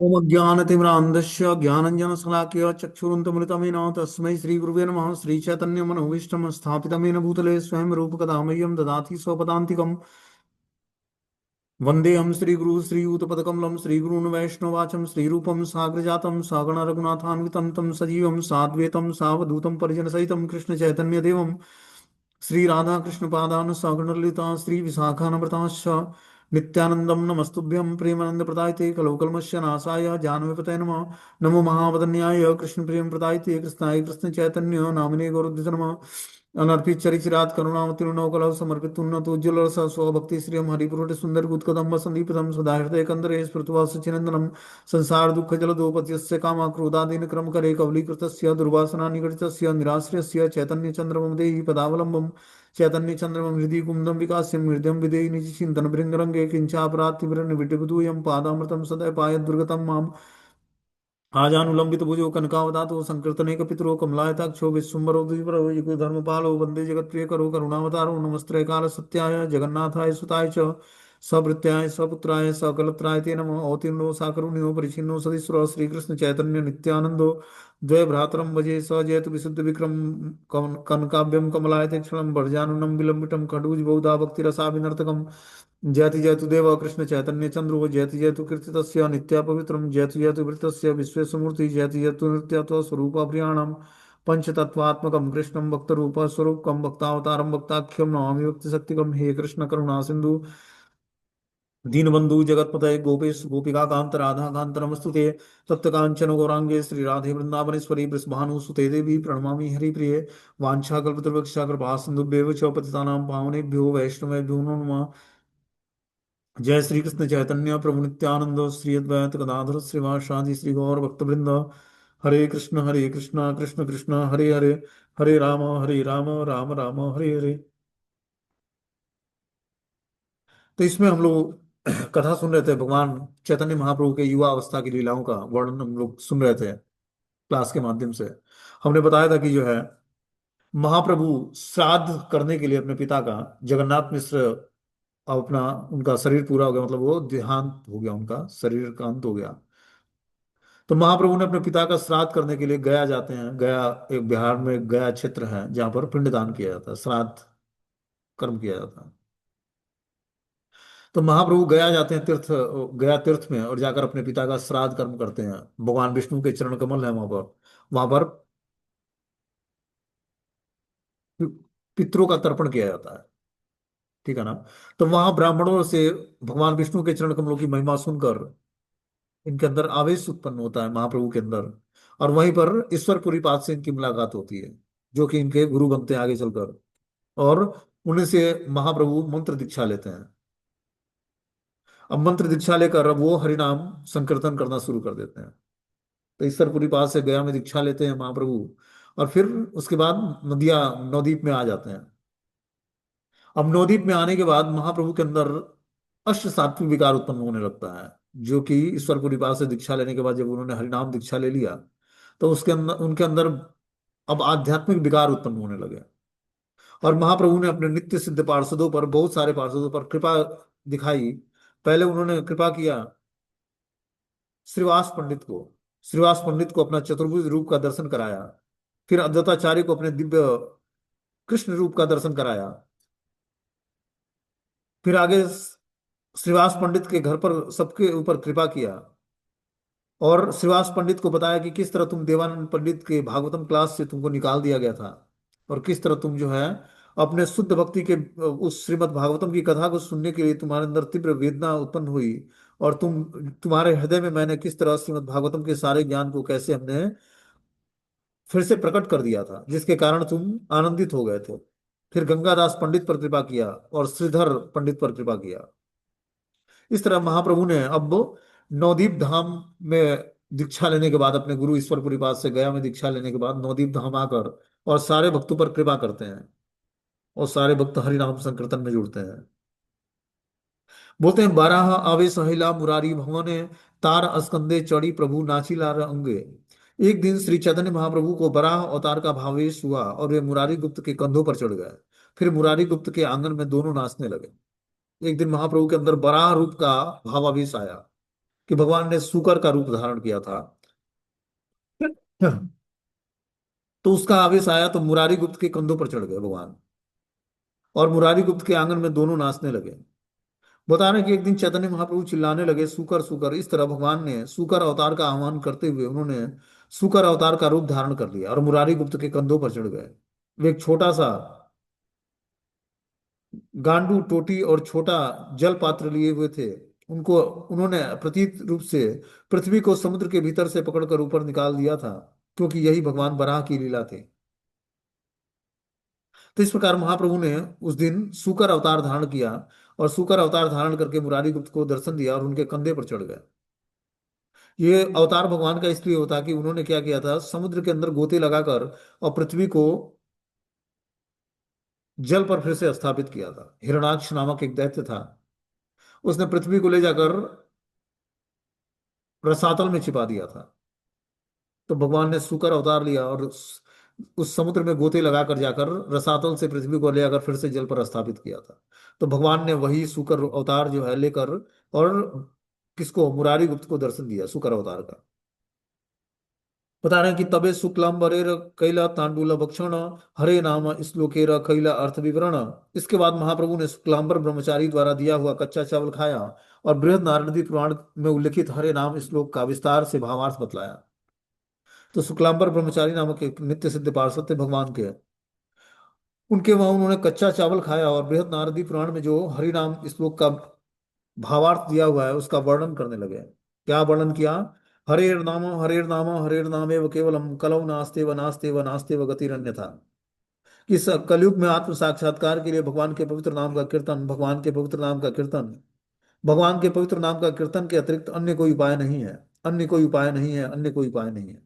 ओम ज्ञानतिमिरान्धस्य ज्ञानञ्जनशलाकया चक्षुरुन्मिलितमेन तस्मै श्रीगुरुवे नमः। श्रीचैतन्यमनोभीष्टं स्थापितमेन भूतले स्वयं रूपकदा मह्यं ददाति स्वपदान्तिकम्। वन्देऽहं श्रीगुरुः श्रीयुतपदकमलं श्रीगुरून् वैष्णवाचं श्रीरूपं साग्रजातं सागण रघुनाथान्वितं तं सजीवं साद्वैतं सावधूतं परिजनसहितं कृष्णचैतन्यदेवं श्रीराधाकृष्णपादान् सागणललिता श्रीविशाखान्विताश्च नित्यानन्दं नमस्तुभ्यं प्रेमानन्दप्रदायते कलौकल्मस्य नाशाय जानवीपतये नमः। नमो महावदन्याय कृष्णप्रियं प्रदायते कृष्णाय कृष्णचैतन्य नामिने गौरद्विष नमः। अनर्पित चरिचिरात करुणावतीर्णौ समर्पित उन्नत उज्ज्वल स्वभक्ति श्रियम हरिपुरुट सुंदर गुत्कदम्ब संदीपितम सदा हृदय कंदरे स्फुटवा सुचिनंदनम संसार दुःख जलदोपत्यस्य काम क्रोधादीन क्रम करे कवलीकृतस्य दुर्वासना निगडितस्य निराश्रयस्य चैतन्य चंद्रमं देहि पदावलंबम चैतन्य चंद्रमं हृदि कुंदम विकास्यम हृदयं विदेहि निज चिंतन भृंगरंगे किंचापराधिवरन विटुबुदूयं पादामृतम सदा पायत दुर्गतम माम आजानुलंबित भुजो कनकावदातो संकीर्तने पितरो कमलायताक्षो विश्वम्बरो द्विपरो युगो धर्मपालो वंदे जगत्प्रिय करो करुणावतारो नमस्ते काल सत्याय जगन्नाथाय सुताय च सभृत्याय सपुत्राय सकलत्राय ते नमः। अवतीर्णो साकरुण्यो परिचिन्नो सदीश्वर श्रीकृष्ण चैतन्य नित्यानंदो द्वय भ्रातरम भजे स जयतु विशुद्ध विक्रम कनकाभ्यम कमलायते क्षणम भर्जानुनम विलंबितम खडूज बहुधा भक्ति रसा विनर्तकम जयति जयतु देव कृष्ण चैतन्य चंद्रो जयति जयतु कीर्तितस्य नित्या पवित्रम जयति जयतु वृतस्य विश्वेशमूर्ति जयति जयतु नृत्यत्व स्वरूप प्रियाणम पंचतत्वात्मकं कृष्णं भक्तरूप स्वरूपकं भक्तावतारं भक्ताख्यं नमामि भक्तिशक्तिकं। हे कृष्ण करुणा सिंधु दीनबंधु जगतपतये गोपेश गोपिका कांत राधा कांत नमस्तुते तप्त कांचन गौरांगे श्री राधे वृंदावनेश्वरी वृषभानुसुते देवी प्रणमामि हरिप्रिये वाञ्छाकल्पतरुवृक्षा कृपा सिन्धुभ्येव च पतितानां पावनेभ्यो वैष्णवेभ्यो नमो नमः। जय श्री कृष्ण चैतन्य प्रभु नित्यानंद श्री अद्वैत गदाधर श्रीवासादि श्री गौर भक्तवृंद। हरे कृष्ण कृष्ण कृष्ण हरे हरे हरे राम राम राम हरे हरे। तो इसमें हम लोग कथा सुन रहे थे भगवान चैतन्य महाप्रभु के युवा अवस्था की लीलाओं का वर्णन हम लोग सुन रहे थे क्लास के माध्यम से। हमने बताया था कि जो है महाप्रभु श्राद्ध करने के लिए अपने पिता का, जगन्नाथ मिश्र, अपना उनका शरीर पूरा हो गया, मतलब वो देहांत हो गया, उनका शरीर का अंत हो गया। तो महाप्रभु ने अपने पिता का श्राद्ध करने के लिए गया जाते हैं। गया एक बिहार में गया क्षेत्र है जहां पर पिंडदान किया जाता है, श्राद्ध कर्म किया जाता है। तो महाप्रभु गया जाते हैं तीर्थ, गया तीर्थ में, और जाकर अपने पिता का श्राद्ध कर्म करते हैं। भगवान विष्णु के चरण कमल है वहां पर पितरों का तर्पण किया जाता है। ठीक है ना। तो वहां ब्राह्मणों से भगवान विष्णु के चरण कमलों की महिमा सुनकर इनके अंदर आवेश उत्पन्न होता है, महाप्रभु के अंदर। और वहीं पर ईश्वरपुरी पाद से इनकी मुलाकात होती है, जो कि इनके गुरु बनते हैं आगे चलकर। और उन्हीं से महाप्रभु मंत्र दीक्षा लेते हैं। अब मंत्र दीक्षा लेकर अब वो हरिनाम संकीर्तन करना शुरू कर देते हैं। तो ईश्वरपुरी पाद से गया में दीक्षा लेते हैं महाप्रभु। और फिर उसके बाद नदिया नवदीप में आ जाते हैं। अब नवदीप में आने के बाद महाप्रभु के अंदर अष्ट सात्विक विकार उत्पन्न होने लगता है, जो कि ईश्वरपुरी पाद से दीक्षा लेने के बाद जब उन्होंने हरिनाम दीक्षा ले लिया, तो उसके अंदर उनके अंदर अब आध्यात्मिक विकार उत्पन्न होने लगे। और महाप्रभु ने अपने नित्य सिद्ध पार्षदों पर, बहुत सारे पार्षदों पर कृपा दिखाई। पहले उन्होंने कृपा किया श्रीवास पंडित को, श्रीवास पंडित को अपना चतुर्भुज रूप का दर्शन कराया। फिर अद्वैताचार्य को अपने दिव्य कृष्ण रूप का दर्शन कराया। फिर आगे श्रीवास पंडित के घर पर सबके ऊपर कृपा किया, और श्रीवास पंडित को बताया कि किस तरह तुम देवानंद पंडित के भागवतम क्लास से तुमको निकाल दिया गया था, और किस तरह तुम जो है अपने शुद्ध भक्ति के उस श्रीमद् भागवतम की कथा को सुनने के लिए तुम्हारे अंदर तीव्र वेदना उत्पन्न हुई। और तुम्हारे हृदय में मैंने किस तरह श्रीमद् भागवतम के सारे ज्ञान को कैसे हमने फिर से प्रकट कर दिया था, जिसके कारण तुम आनंदित हो गए थे। फिर गंगादास पंडित पर कृपा किया और श्रीधर पंडित पर कृपा किया। इस तरह महाप्रभु ने अब नवदीप धाम में दीक्षा लेने के बाद, अपने गुरु ईश्वरपुरी पाद से गया में दीक्षा लेने के बाद नवदीप धाम आकर और सारे भक्तों पर कृपा करते हैं, और सारे भक्त हरिनाम संकीर्तन में जुड़ते हैं। बोलते हैं, बारह आवे सहिला मुरारी भवने, तार अस्कंदे चढ़ी प्रभु नाचिला अंगे। एक दिन श्री चैतन्य महाप्रभु को बराह अवतार का भावेश हुआ और वे मुरारी गुप्त के कंधों पर चढ़ गए। फिर मुरारी गुप्त के आंगन में दोनों नाचने लगे। एक दिन महाप्रभु के अंदर बराह रूप का भावावेश आया। कि भगवान ने सूकर का रूप धारण किया था। तो उसका आवेश आया तो मुरारी गुप्त के कंधों पर चढ़ गए भगवान, और मुरारी गुप्त के आंगन में दोनों नाचने लगे। बता रहे हैं कि एक दिन चैतन्य महाप्रभु चिल्लाने लगे, सूकर सूकर। इस तरह भगवान ने सूकर अवतार का आह्वान करते हुए उन्होंने सूकर अवतार का रूप धारण कर लिया और मुरारी गुप्त के कंधों पर चढ़ गए। वे एक छोटा सा गांडू टोटी और छोटा जल पात्र लिए हुए थे। उनको उन्होंने प्रतीत रूप से पृथ्वी को समुद्र के भीतर से पकड़कर ऊपर निकाल दिया था, क्योंकि यही भगवान बराह की लीला थी। तो इस प्रकार महाप्रभु ने उस दिन सूकर अवतार धारण किया, और सूकर अवतार धारण करके मुरारी गुप्त को दर्शन दिया और उनके कंधे पर चढ़ गए। ये अवतार भगवान का इसलिए होता कि उन्होंने क्या किया था, समुद्र के अंदर गोते लगाकर और पृथ्वी को जल पर फिर से स्थापित किया था। हिरणाक्ष नामक एक दैत्य था, उसने पृथ्वी को ले जाकर रसातल में छिपा दिया था। तो भगवान ने सूकर अवतार लिया और उस समुद्र में गोते लगाकर जाकर रसातल से पृथ्वी को ले आकर फिर से जल पर स्थापित किया था। तो भगवान ने वही सूकर अवतार जो है लेकर, और किसको, मुरारी गुप्त को दर्शन दिया सूकर अवतार का। बता रहे हैं कि तबे शुक्लांबरेर कैला तांडुल भक्षण हरे नाम श्लोकेर कैला अर्थ विवरण। इसके बाद महाप्रभु ने शुक्लांबर ब्रह्मचारी द्वारा दिया हुआ कच्चा चावल खाया और बृहद नारदी पुराण में उल्लिखित हरे नाम श्लोक का विस्तार से भावार्थ बतलाया। तो शुक्लांबर ब्रह्मचारी नामक एक नित्य सिद्ध पार्षद थे भगवान के, उनके वहां उन्होंने कच्चा चावल खाया और बृहद नारदी पुराण में जो हरि नाम श्लोक का भावार्थ दिया हुआ है उसका वर्णन करने लगे। क्या वर्णन किया? हरेर नाम हरेर नामेव केवलम कलौ नास्ते व नास्ते व नास्ते व गतिरन्यथा। कि इस कलयुग में आत्म साक्षात्कार के लिए भगवान के पवित्र नाम का कीर्तन, भगवान के पवित्र नाम का कीर्तन, भगवान के पवित्र नाम का कीर्तन के अतिरिक्त अन्य कोई उपाय नहीं है। अन्य कोई उपाय नहीं है, अन्य कोई उपाय नहीं है।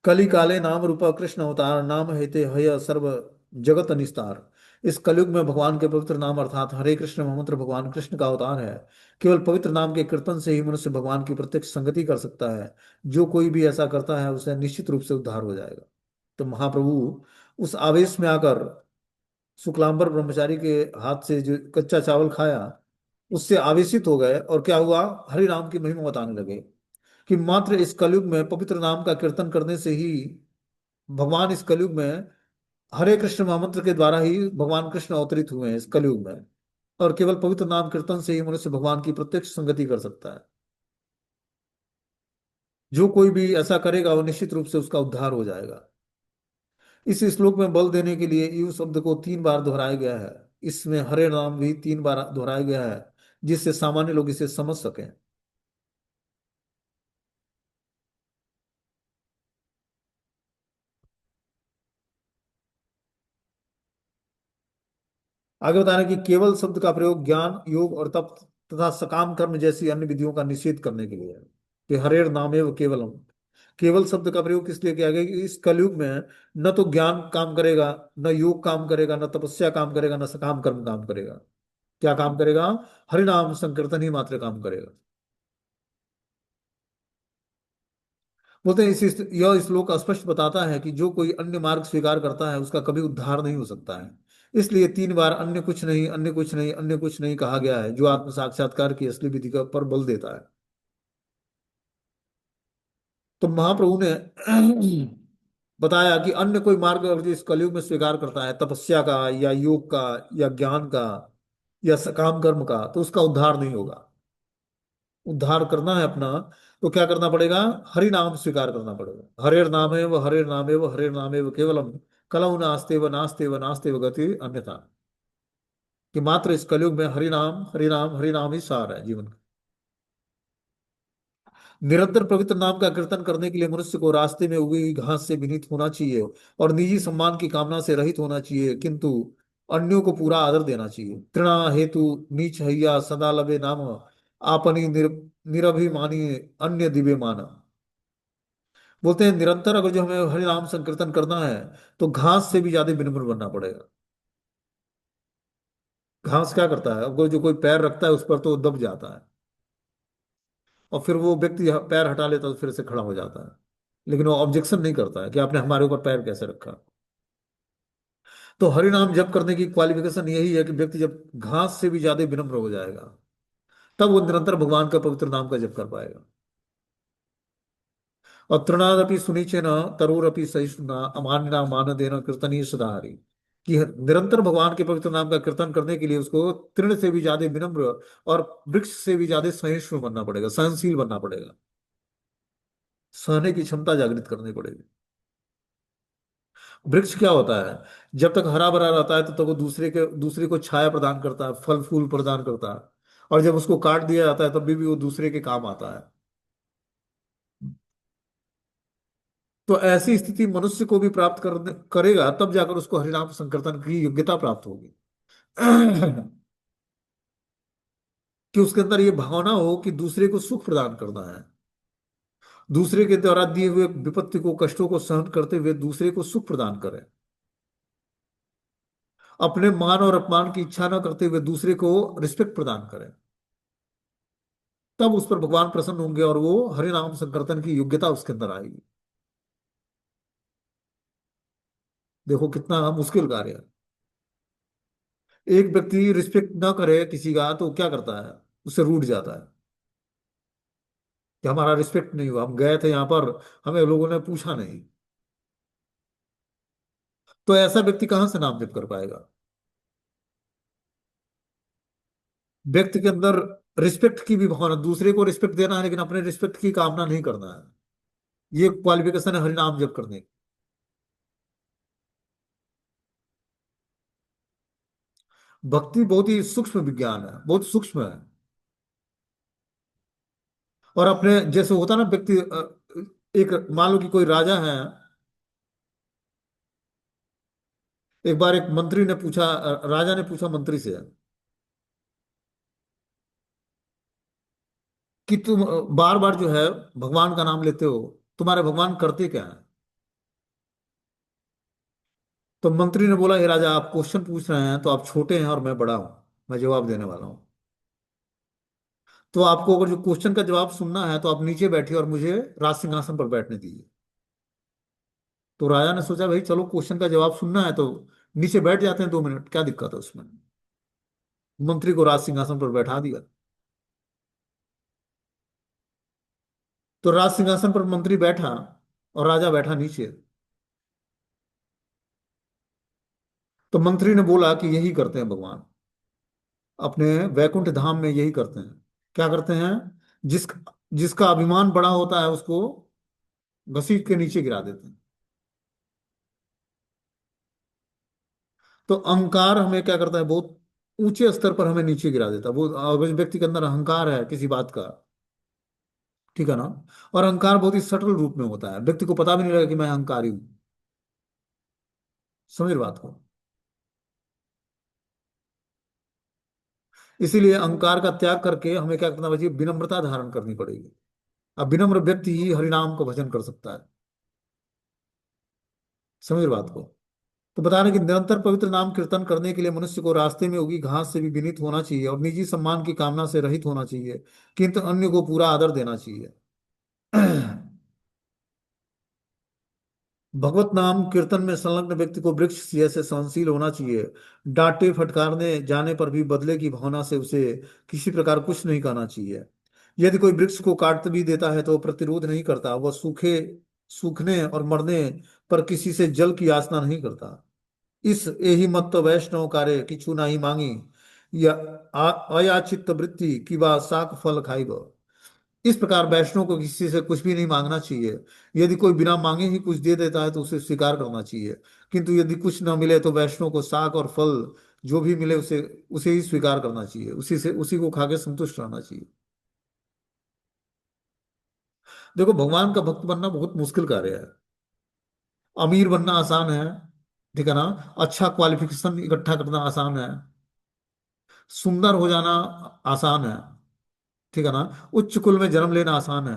कली काले नाम रूप कृष्ण अवतार नाम हेते हय सर्व जगत निस्तार। इस कलयुग में भगवान के पवित्र नाम अर्थात हरे कृष्ण महामंत्र भगवान कृष्ण का अवतार है। केवल पवित्र नाम के कीर्तन से ही मनुष्य भगवान की प्रत्यक्ष संगति कर सकता है। जो कोई भी ऐसा करता है उसे निश्चित रूप से उद्धार हो जाएगा। तो महाप्रभु उस आवेश में आकर शुक्लांबर ब्रह्मचारी के हाथ से जो कच्चा चावल खाया उससे आवेशित हो गए, और क्या हुआ, हरि नाम की महिमा बताने लगे कि मात्र इस कलयुग में पवित्र नाम का कीर्तन करने से ही भगवान इस कलयुग में हरे कृष्ण महामंत्र के द्वारा ही भगवान कृष्ण अवतरित हुए हैं इस कलयुग में। और केवल पवित्र नाम कीर्तन से ही मनुष्य भगवान की प्रत्यक्ष संगति कर सकता है। जो कोई भी ऐसा करेगा वो निश्चित रूप से उसका उद्धार हो जाएगा। इस श्लोक में बल देने के लिए यू शब्द को 3 बार दोहराया गया है। इसमें हरे नाम भी 3 बार दोहराया गया है, जिससे सामान्य लोग इसे समझ सकें। आगे बता रहे हैं कि केवल शब्द का प्रयोग ज्ञान, योग और तप तथा सकाम कर्म जैसी अन्य विधियों का निषेध करने के लिए है। कि हरेर नामेव केवलम, केवल शब्द का प्रयोग किस लिए किया गया कि इस कलयुग में न तो ज्ञान काम करेगा, न योग काम करेगा, न तपस्या काम करेगा, न सकाम कर्म काम करेगा। क्या काम करेगा? हरिनाम संकीर्तन ही मात्र काम करेगा। बोलते हैं यह श्लोक स्पष्ट बताता है कि जो कोई अन्य मार्ग स्वीकार करता है उसका कभी उद्धार नहीं हो सकता है। इसलिए 3 बार अन्य कुछ नहीं, अन्य कुछ नहीं, अन्य कुछ नहीं कहा गया है, जो आत्म साक्षात्कार की असली विधि का पर बल देता है। तो महाप्रभु ने बताया कि अन्य कोई मार्ग अगर जो इस कलयुग में स्वीकार करता है तपस्या का या योग का या ज्ञान का या सकाम कर्म का, तो उसका उद्धार नहीं होगा। उद्धार करना है अपना तो क्या करना पड़ेगा? हरि नाम स्वीकार करना पड़ेगा। हरेर नामे व हरेर नामे व हरेर नामे व केवलम कलौ नास्ते व नास्ते व नास्ते व गति अन्यथा। कि मात्र इस कलयुग में हरि नाम हरि नाम हरि नाम ही सार है जीवन का। निरंतर पवित्र नाम का कीर्तन करने के लिए मनुष्य को रास्ते में उगी घास से विनीत होना चाहिए और निजी सम्मान की कामना से रहित होना चाहिए, किंतु अन्यों को पूरा आदर देना चाहिए। तृणा हेतु नीच हैया सदा लबे नाम आपनी निरभिमानी अन्य दिव्य माना। बोलते हैं निरंतर अगर जो हमें हरि नाम संकीर्तन करना है तो घास से भी ज्यादा विनम्र बनना पड़ेगा। घास क्या करता है, अगर जो कोई पैर रखता है उस पर तो वो दब जाता है, और फिर वो व्यक्ति पैर हटा लेता है तो फिर से खड़ा हो जाता है, लेकिन वो ऑब्जेक्शन नहीं करता है कि आपने हमारे ऊपर पैर कैसे रखा। तो हरि नाम जप करने की क्वालिफिकेशन यही है कि व्यक्ति जब घास से भी ज्यादा विनम्र हो जाएगा तब वो निरंतर भगवान का पवित्र नाम का जप कर पाएगा। और तृणादपि सुनिचे न तरुरपि सहिष्णुना अमान्यना मानदेन कीर्तनीय सदाहरि, कि निरंतर भगवान के पवित्र नाम का कीर्तन करने के लिए उसको तृण से भी ज्यादा विनम्र और वृक्ष से भी ज्यादा सहिष्णु बनना पड़ेगा, सहनशील बनना पड़ेगा, सहने की क्षमता जागृत करनी पड़ेगी। वृक्ष क्या होता है? जब तक हरा भरा रहता है तो वो दूसरे को छाया प्रदान करता है, फल फूल प्रदान करता है। और जब उसको काट दिया जाता है तब भी वो दूसरे के काम आता है। तो ऐसी स्थिति मनुष्य को भी प्राप्त करेगा, तब जाकर उसको हरिनाम संकीर्तन की योग्यता प्राप्त होगी। कि उसके अंदर ये भावना हो कि दूसरे को सुख प्रदान करना है, दूसरे के द्वारा दिए हुए विपत्ति को, कष्टों को सहन करते हुए दूसरे को सुख प्रदान करें, अपने मान और अपमान की इच्छा न करते हुए दूसरे को रिस्पेक्ट प्रदान करें। तब उस पर भगवान प्रसन्न होंगे और वो हरिनाम संकीर्तन की योग्यता उसके अंदर आएगी। देखो कितना मुश्किल कार्य है। एक व्यक्ति रिस्पेक्ट ना करे किसी का तो क्या करता है? उससे रूठ जाता है कि हमारा रिस्पेक्ट नहीं हुआ, हम गए थे यहाँ पर, हमें लोगों ने पूछा नहीं। तो ऐसा व्यक्ति कहाँ से नाम जप कर पाएगा? व्यक्ति के अंदर रिस्पेक्ट की भी भावना, दूसरे को रिस्पेक्ट देना है लेकिन अपने रिस्पेक्ट की कामना नहीं करना है, ये क्वालिफिकेशन है हरिनाम जप करने की। भक्ति बहुत ही सूक्ष्म विज्ञान है, बहुत सूक्ष्म है। और अपने जैसे होता ना व्यक्ति, एक मान लो कि कोई राजा है। एक बार एक मंत्री ने पूछा, राजा ने पूछा मंत्री से कि तुम बार बार जो है भगवान का नाम लेते हो, तुम्हारे भगवान करते क्या है? तो मंत्री ने बोला, हे राजा, आप क्वेश्चन पूछ रहे हैं तो आप छोटे हैं और मैं बड़ा हूं, मैं जवाब देने वाला हूं। तो आपको अगर जो क्वेश्चन का जवाब सुनना है तो आप नीचे बैठिए और मुझे राज सिंहासन पर बैठने दीजिए। तो राजा ने सोचा, भाई चलो क्वेश्चन का जवाब सुनना है तो नीचे बैठ जाते हैं, 2 मिनट क्या दिक्कत है उसमें। मंत्री को राज सिंहासन पर बैठा दिया। तो राज सिंहासन पर मंत्री बैठा और राजा बैठा नीचे। तो मंत्री ने बोला कि यही करते हैं भगवान, अपने वैकुंठ धाम में यही करते हैं। क्या करते हैं? जिस जिसका अभिमान बड़ा होता है उसको घसीट के नीचे गिरा देते हैं। तो अहंकार हमें क्या करता है? बहुत ऊंचे स्तर पर हमें नीचे गिरा देता है। वो अगर व्यक्ति के अंदर अहंकार है किसी बात का, ठीक है ना? और अहंकार बहुत ही सटल रूप में होता है, व्यक्ति को पता भी नहीं लगेगा कि मैं अहंकारी हूं। समझ रहे बात को? इसीलिए अहंकार का त्याग करके हमें क्या करना चाहिए? विनम्रता धारण करनी पड़ेगी। अब विनम्र व्यक्ति ही हरिनाम का भजन कर सकता है। समझ रहे बात को? तो बता रहे कि निरंतर पवित्र नाम कीर्तन करने के लिए मनुष्य को रास्ते में उगी घास से भी विनीत होना चाहिए और निजी सम्मान की कामना से रहित होना चाहिए, किंतु अन्य को पूरा आदर देना चाहिए। भगवत नाम कीर्तन में संलग्न व्यक्ति को वृक्ष जैसे सहनशील होना चाहिए। डांटे फटकारने जाने पर भी बदले की भावना से उसे किसी प्रकार कुछ नहीं कहना चाहिए। यदि कोई वृक्ष को काट भी देता है तो वो प्रतिरोध नहीं करता, वह सूखने और मरने पर किसी से जल की याचना नहीं करता। इस यही मत वैष्णव कार्य किछु नाही मांगी, या अयाचित वृत्ति की बा साक फल खाइब। इस प्रकार वैष्णव को किसी से कुछ भी नहीं मांगना चाहिए। यदि कोई बिना मांगे ही कुछ दे देता है तो उसे स्वीकार करना चाहिए। किंतु यदि कुछ न मिले तो वैष्णव को साग और फल जो भी मिले उसे उसे ही स्वीकार करना चाहिए, उसी को खा के संतुष्ट रहना चाहिए। देखो भगवान का भक्त बनना बहुत मुश्किल कार्य है। अमीर बनना आसान है, ठीक है ना? अच्छा क्वालिफिकेशन इकट्ठा करना आसान है, सुंदर हो जाना आसान है, ठीक है ना? उच्च कुल में जन्म लेना आसान है,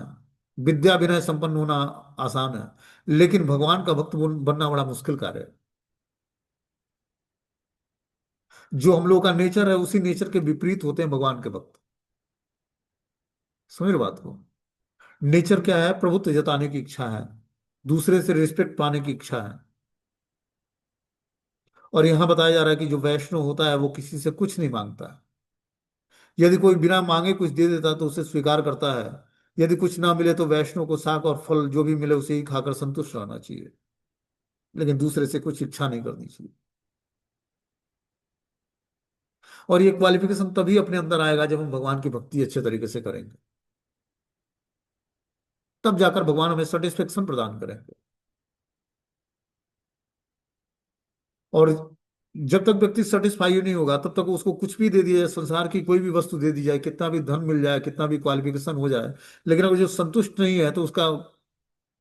विद्या विनय संपन्न होना आसान है, लेकिन भगवान का भक्त बनना बड़ा मुश्किल कार्य है। जो हम लोग का नेचर है उसी नेचर के विपरीत होते हैं भगवान के भक्त। समझ रहे बात को? नेचर क्या है? प्रभुत्व जताने की इच्छा है, दूसरे से रिस्पेक्ट पाने की इच्छा है। और यहां बताया जा रहा है कि जो वैष्णव होता है वो किसी से कुछ नहीं मांगता है। यदि कोई बिना मांगे कुछ दे देता तो उसे स्वीकार करता है। यदि कुछ ना मिले तो वैष्णव को शाक और फल जो भी मिले उसे ही खाकर संतुष्ट रहना चाहिए, लेकिन दूसरे से कुछ इच्छा नहीं करनी चाहिए। और ये क्वालिफिकेशन तभी अपने अंदर आएगा जब हम भगवान की भक्ति अच्छे तरीके से करेंगे, तब जाकर भगवान हमें सेटिस्फेक्शन प्रदान करेंगे। और जब तक व्यक्ति सेटिस्फाई नहीं होगा तब तक उसको कुछ भी दे दिया जाए, संसार की कोई भी वस्तु दे दी जाए, कितना भी धन मिल जाए, कितना भी क्वालिफिकेशन हो जाए, लेकिन अगर जो संतुष्ट नहीं है तो उसका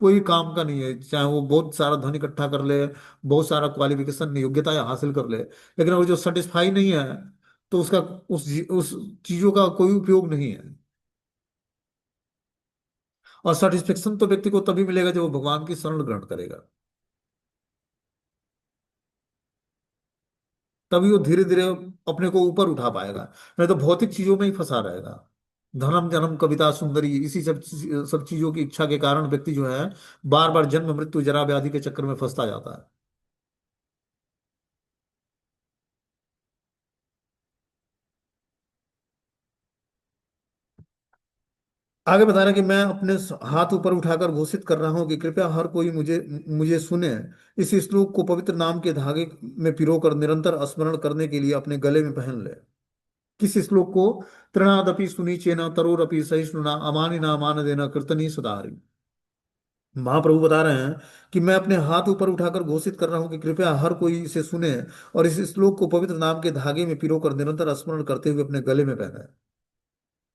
कोई काम का नहीं है। चाहे वो बहुत सारा धन इकट्ठा कर ले, बहुत सारा क्वालिफिकेशन योग्यता हासिल कर ले, लेकिन अगर जो सेटिस्फाई नहीं है तो उसका उस चीजों का कोई उपयोग नहीं है। और सेटिस्फेक्शन तो व्यक्ति को तभी मिलेगा जब वो भगवान की शरण ग्रहण करेगा। तभी वो धीरे धीरे अपने को ऊपर उठा पाएगा, नहीं तो भौतिक चीजों में ही फंसा रहेगा। धर्म जन्म कविता सुंदरी इसी सब चीजों की इच्छा के कारण व्यक्ति जो है बार बार जन्म मृत्यु जरा व्याधि के चक्कर में फंसता जाता है। आगे बता रहा है कि मैं अपने हाथ ऊपर उठाकर घोषित कर रहा हूं कि कृपया हर कोई मुझे मुझे सुने। इस श्लोक को पवित्र नाम के धागे में पिरोकर निरंतर स्मरण करने के लिए अपने गले में पहन ले। किस श्लोक को? तृणादपि सुनीचेन तरोरपि सहिष्णुना अमानिना मान देना कीर्तनी सुधारी। महाप्रभु बता रहे हैं कि मैं अपने हाथ ऊपर उठाकर घोषित कर रहा हूं कि कृपया हर कोई इसे सुने और इस श्लोक को पवित्र नाम के धागे में पिरोकर निरंतर स्मरण करते हुए अपने गले में पहने।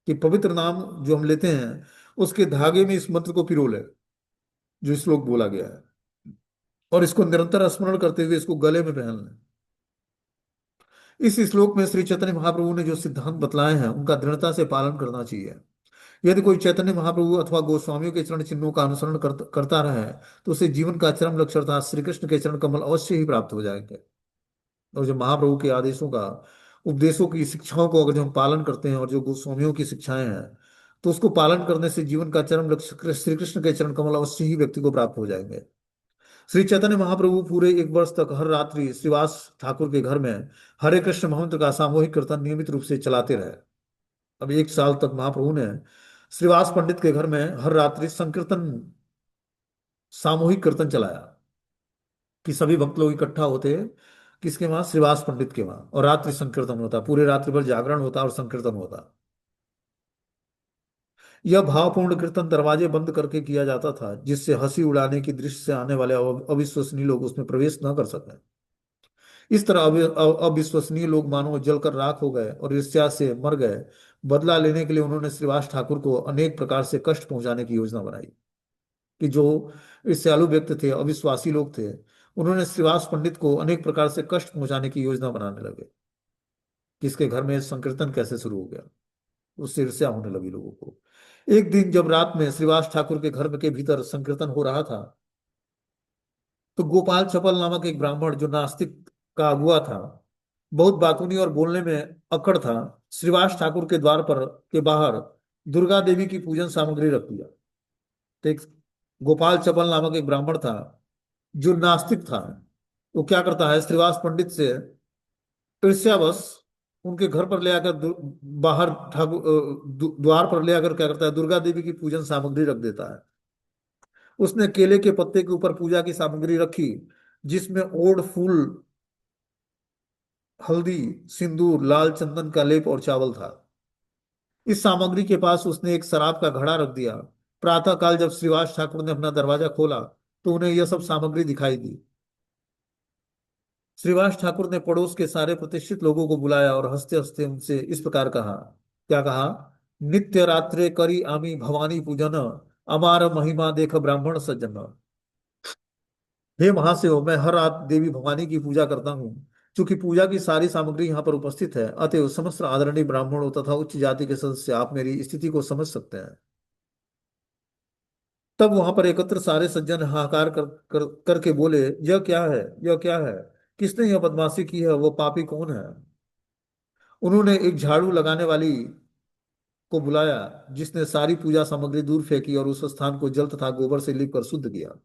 कि पवित्र नाम जो हम लेते हैं उसके धागे में इस मंत्र को पिरो ले, जो श्लोक बोला गया है, और इसको निरंतर स्मरण करते हुए इसको गले में पहन लें। इस श्लोक में श्री चैतन्य महाप्रभु ने जो सिद्धांत बतलाए हैं उनका दृढ़ता से पालन करना चाहिए। यदि कोई चैतन्य महाप्रभु अथवा गोस्वामियों के चरण चिन्हों का अनुसरण करता रहे तो उसे जीवन का चरम लक्ष्य अर्थात श्री कृष्ण के चरण कमल अवश्य ही प्राप्त हो जाएंगे। और जो महाप्रभु के आदेशों का, उपदेशों की शिक्षाओं को अगर जो हम पालन करते हैं और जो गोस्वामियों की शिक्षाएं हैं, तो उसको पालन करने से जीवन का चरम लक्ष्य श्री कृष्ण के चरण कमल अवश्य ही व्यक्ति को प्राप्त हो जाएंगे। श्री चैतन्य महाप्रभु पूरे एक वर्ष तक हर रात्रि श्रीवास ठाकुर के घर में हरे कृष्ण महामंत्र का सामूहिक कीर्तन नियमित रूप से चलाते रहे। अब एक साल तक महाप्रभु ने श्रीवास पंडित के घर में हर रात्रि संकीर्तन, सामूहिक कीर्तन चलाया। कि सभी भक्त लोग इकट्ठा होते, किसके वहां? श्रीवास पंडित के वहां, और रात्रि संकीर्तन होता, पूरे रात्रि भर जागरण होता और संकीर्तन होता। यह भावपूर्ण कीर्तन दरवाजे बंद करके किया जाता था, जिससे हंसी उड़ाने की दृष्टि से आने वाले अविश्वसनीय लोग उसमें प्रवेश न कर सकें। इस तरह अविश्वसनीय लोग मानो जलकर राख हो गए और ईर्ष्या से मर गए। बदला लेने के लिए उन्होंने श्रीवास ठाकुर को अनेक प्रकार से कष्ट पहुंचाने की योजना बनाई। कि जो ईर्ष्यालु व्यक्ति थे, अविश्वासी लोग थे, उन्होंने श्रीवास पंडित को अनेक प्रकार से कष्ट पहुंचाने की योजना बनाने लगे। कि इसके घर में संकीर्तन कैसे शुरू हो गया, उससे ईर्ष्या होने लगी लोगों को। एक दिन जब रात में श्रीवास ठाकुर के घर के भीतर संकीर्तन हो रहा था, तो गोपाल चपल नामक एक ब्राह्मण जो नास्तिक का अगुआ था, बहुत बातूनी और बोलने में अक्कड़ था, श्रीवास ठाकुर के द्वार पर के बाहर दुर्गा देवी की पूजन सामग्री रख दिया। तो एक गोपाल चपल नामक एक ब्राह्मण था जो नास्तिक था। वो क्या करता है, श्रीवास पंडित से ईर्ष्यावश उनके घर पर ले आकर बाहर ठाकुर द्वार पर ले आकर क्या करता है, दुर्गा देवी की पूजन सामग्री रख देता है। उसने केले के पत्ते के ऊपर पूजा की सामग्री रखी, जिसमें ओड फूल, हल्दी, सिंदूर, लाल चंदन का लेप और चावल था। इस सामग्री के पास उसने एक शराब का घड़ा रख दिया। प्रातः काल जब श्रीवास ठाकुर ने अपना दरवाजा खोला तो उन्हें यह सब सामग्री दिखाई दी। श्रीवास ठाकुर ने पड़ोस के सारे प्रतिष्ठित लोगों को बुलाया और हंसते हंसते उनसे इस प्रकार कहा। क्या कहा? नित्य रात्रे करी आमी भवानी पूजन, अमार महिमा देख ब्राह्मण सज्जन। हे महाशय, मैं हर रात देवी भवानी की पूजा करता हूँ। क्योंकि पूजा की सारी सामग्री यहाँ पर उपस्थित है, अतएव समस्त आदरणीय ब्राह्मणों तथा उच्च जाति के सदस्य आप मेरी स्थिति को समझ सकते हैं। तब वहां पर एकत्र सारे सज्जन हाहाकार करके बोले, यह क्या है? यह क्या है? किसने यह बदमाशी की है? वो पापी कौन है? उन्होंने एक झाड़ू लगाने वाली को बुलाया, जिसने सारी पूजा सामग्री दूर फेंकी और उस स्थान को जल तथा गोबर से लीप कर शुद्ध किया।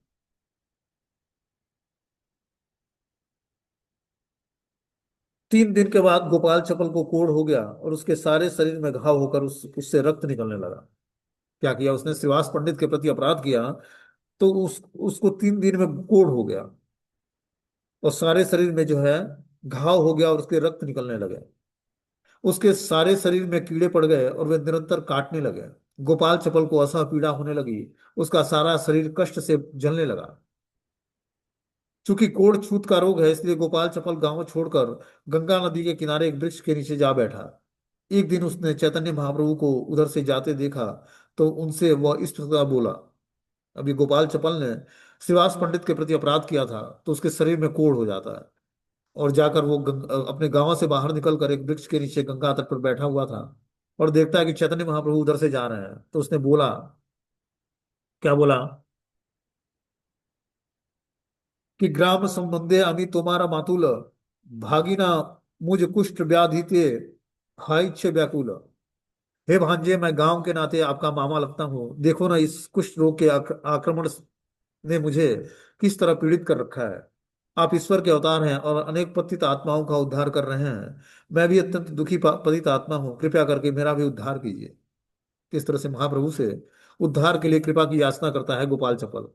3 दिन के बाद गोपाल चपल को कोढ़ हो गया और उसके सारे शरीर में घाव होकर उससे रक्त निकलने लगा। क्या किया उसने? श्रीवास पंडित के प्रति अपराध किया, तो उसको 3 दिन में कोढ़ हो गया और सारे शरीर में जो है घाव हो गया और उसके रक्त निकलने लगे। उसके सारे शरीर में कीड़े पड़ गए और वे निरंतर काटने लगे। गोपाल चपल को असह पीड़ा होने लगी। उसका सारा शरीर कष्ट से जलने लगा। चूंकि कोढ़ छूत का रोग है, इसलिए गोपाल चपल गांव छोड़कर गंगा नदी के किनारे एक वृक्ष के नीचे जा बैठा। एक दिन उसने चैतन्य महाप्रभु को उधर से जाते देखा, तो उनसे वह इस प्रकार बोला। अभी गोपाल चपल ने श्रीवास पंडित के प्रति अपराध किया था, तो उसके शरीर में कोढ़ हो जाता है। और जाकर वो अपने गांव से बाहर निकलकर एक वृक्ष के नीचे गंगा तट पर बैठा हुआ था और देखता है कि चैतन्य महाप्रभु उधर से जा रहे हैं। तो उसने बोला, क्या बोला? कि ग्राम संबंधे अमी तुम्हारा मातुल, भागिना मुझ कुष्ठ व्याधि ते हाय इच्छ व्याकुल। हे भांजे, मैं गांव के नाते आपका मामा लगता हूँ। देखो ना, इस कुष्ठ रोग के आक्रमण ने मुझे किस तरह पीड़ित कर रखा है। आप ईश्वर के अवतार हैं और अनेक पतित आत्माओं का उद्धार कर रहे हैं। मैं भी अत्यंत दुखी पतित आत्मा हूँ, कृपया करके मेरा भी उद्धार कीजिए। किस तरह से महाप्रभु से उद्धार के लिए कृपा की याचना करता है गोपाल चपल।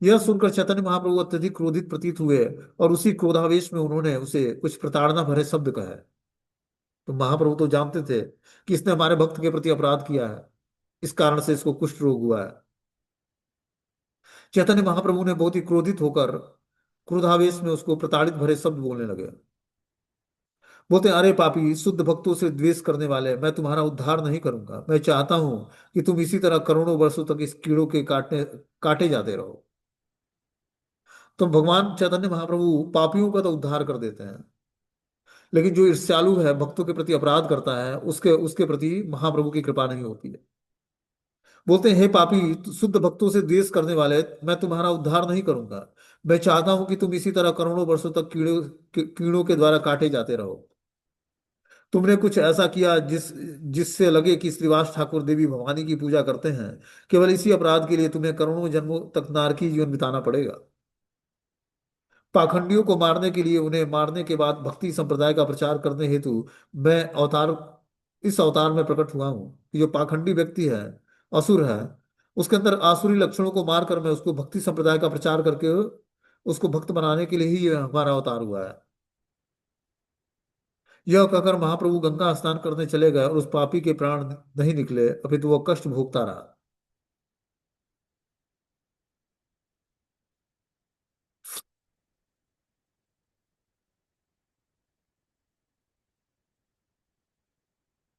यह सुनकर चैतन्य महाप्रभु अत्यधिक क्रोधित प्रतीत हुए और उसी क्रोधावेश में उन्होंने उसे कुछ प्रताड़ना भरे शब्द कहे। तो महाप्रभु तो जानते थे कि इसने हमारे भक्त के प्रति अपराध किया है, इस कारण से इसको कुष्ठ रोग हुआ है। चैतन्य महाप्रभु ने बहुत ही क्रोधित होकर क्रोधावेश में उसको प्रताड़ित भरे शब्द बोलने लगे। बोलते हैं, अरे पापी, शुद्ध भक्तों से द्वेष करने वाले, मैं तुम्हारा उद्धार नहीं करूंगा। मैं चाहता हूं कि तुम इसी तरह करोड़ों वर्षों तक इस कीड़ों के काटे जाते रहो। तो भगवान चैतन्य महाप्रभु पापियों का तो उद्धार कर देते हैं, लेकिन जो ईर्ष्यालु है, भक्तों के प्रति अपराध करता है, उसके उसके प्रति महाप्रभु की कृपा नहीं होती है। बोलते हैं, हे पापी, शुद्ध भक्तों से द्वेष करने वाले, मैं तुम्हारा उद्धार नहीं करूंगा। मैं चाहता हूं कि तुम इसी तरह करोड़ों वर्षों तक कीड़ों के द्वारा काटे जाते रहो। तुमने कुछ ऐसा किया जिससे लगे कि श्रीवास ठाकुर देवी भवानी की पूजा करते हैं। केवल इसी अपराध के लिए तुम्हें करोड़ों जन्मों तक नारकी जीवन बिताना पड़ेगा। पाखंडियों को मारने के लिए, उन्हें मारने के बाद भक्ति संप्रदाय का प्रचार करने हेतु मैं इस अवतार में प्रकट हुआ हूँ। कि जो पाखंडी व्यक्ति है, असुर है, उसके अंदर आसुरी लक्षणों को मारकर मैं उसको भक्ति संप्रदाय का प्रचार करके उसको भक्त बनाने के लिए ही ये हमारा अवतार हुआ है। यह कहकर महाप्रभु गंगा स्नान करने चले गए और उस पापी के प्राण नहीं निकले, अपितु वह कष्ट भोगता रहा।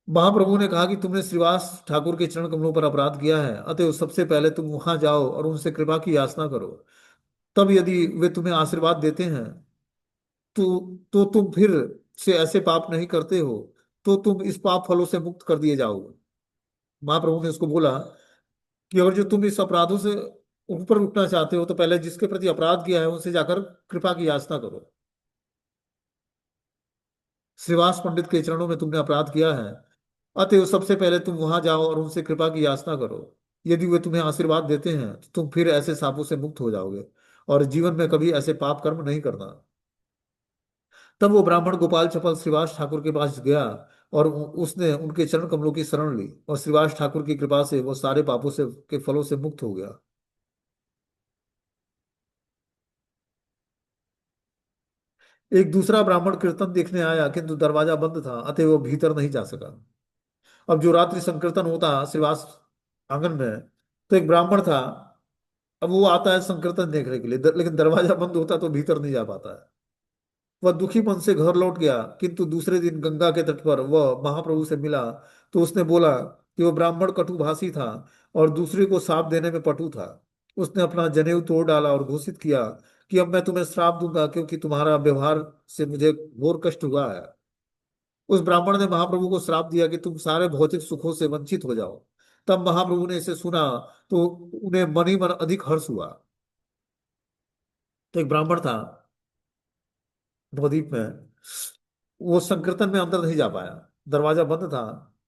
महाप्रभु ने कहा कि तुमने श्रीवास ठाकुर के चरण कमलों पर अपराध किया है, अतएव सबसे पहले तुम वहां जाओ और उनसे कृपा की याचना करो। तब यदि वे तुम्हें आशीर्वाद देते हैं, तो तुम फिर से ऐसे पाप नहीं करते हो, तो तुम इस पाप फलों से मुक्त कर दिए जाओगे। महाप्रभु ने उसको बोला कि अगर जो तुम इस अपराधों से ऊपर उठना चाहते हो, तो पहले जिसके प्रति अपराध किया है उनसे जाकर कृपा की याचना करो। श्रीवास पंडित के चरणों में तुमने अपराध किया है, अतएव सबसे पहले तुम वहां जाओ और उनसे कृपा की याचना करो। यदि वे तुम्हें आशीर्वाद देते हैं, तो तुम फिर ऐसे शापों से मुक्त हो जाओगे और जीवन में कभी ऐसे पाप कर्म नहीं करना। तब वो ब्राह्मण गोपाल चपल श्रीवास ठाकुर के पास गया और उसने उनके चरण कमलों की शरण ली और श्रीवास ठाकुर की कृपा से वो सारे पापों से के फलों से मुक्त हो गया। एक दूसरा ब्राह्मण कीर्तन देखने आया, किंतु दरवाजा बंद था, अतः वो भीतर नहीं जा सका। अब जो रात्रि संकीर्तन होता श्रीवास आंगन में, तो एक ब्राह्मण था। अब वो आता है संकीर्तन देखने के लिए, लेकिन दरवाजा बंद होता तो भीतर नहीं जा पाता है। वह दुखी मन से घर लौट गया, किंतु दूसरे दिन गंगा के तट पर वह महाप्रभु से मिला। तो उसने बोला कि वह ब्राह्मण कटुभाषी था और दूसरे को श्राप देने में पटु था। उसने अपना जनेऊ तोड़ डाला और घोषित किया कि अब मैं तुम्हें श्राप दूंगा, क्योंकि तुम्हारा व्यवहार से मुझे घोर कष्ट हुआ है। उस ब्राह्मण ने महाप्रभु को श्राप दिया कि तुम सारे भौतिक सुखों से वंचित हो जाओ। तब महाप्रभु ने इसे सुना, तो उन्हें मन ही मन अधिक हर्ष हुआ। तो एक ब्राह्मण था नवद्वीप में, वो संकीर्तन में अंदर नहीं जा पाया, दरवाजा बंद था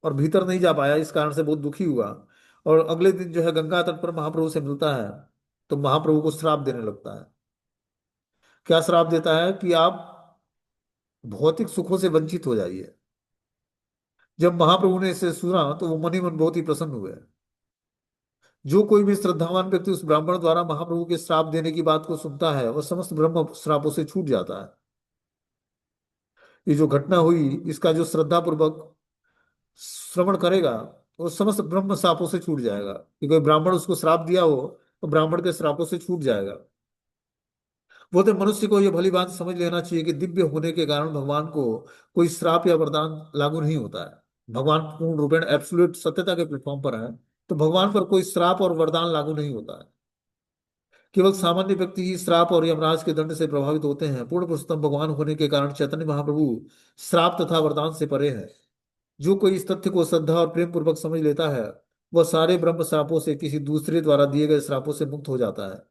और भीतर नहीं जा पाया। इस कारण से बहुत दुखी हुआ और अगले दिन जो है गंगा तट पर महाप्रभु से मिलता है। तो महाप्रभु को श्राप देने लगता है। क्या श्राप देता है? कि आप भौतिक सुखों से वंचित हो जाइए। जब महाप्रभु ने इसे सुना तो वो मन ही मन बहुत ही प्रसन्न हुए। जो कोई भी श्रद्धावान व्यक्ति उस ब्राह्मण द्वारा महाप्रभु के श्राप देने की बात को सुनता है वह समस्त ब्रह्म श्रापों से छूट जाता है। ये जो घटना हुई इसका जो श्रद्धा पूर्वक श्रवण करेगा वो समस्त ब्रह्म श्रापों से छूट जाएगा, कि कोई ब्राह्मण उसको श्राप दिया हो तो ब्राह्मण के श्रापों से छूट जाएगा। वो तो मनुष्य को यह भली बात समझ लेना चाहिए कि दिव्य होने के कारण भगवान को कोई श्राप या वरदान लागू नहीं होता है। भगवान पूर्ण रूपेण एब्सोल्यूट सत्यता के प्लेटफॉर्म पर है, तो भगवान पर कोई श्राप और वरदान लागू नहीं होता है। केवल सामान्य व्यक्ति ही श्राप और यमराज के दंड से प्रभावित होते हैं। पूर्ण पुरुषोत्तम भगवान होने के कारण चैतन्य महाप्रभु श्राप तथा वरदान से परे है। जो कोई इस तथ्य को श्रद्धा और प्रेम पूर्वक समझ लेता है वह सारे ब्रह्म श्रापों से किसी दूसरे द्वारा दिए गए श्रापों से मुक्त हो जाता है।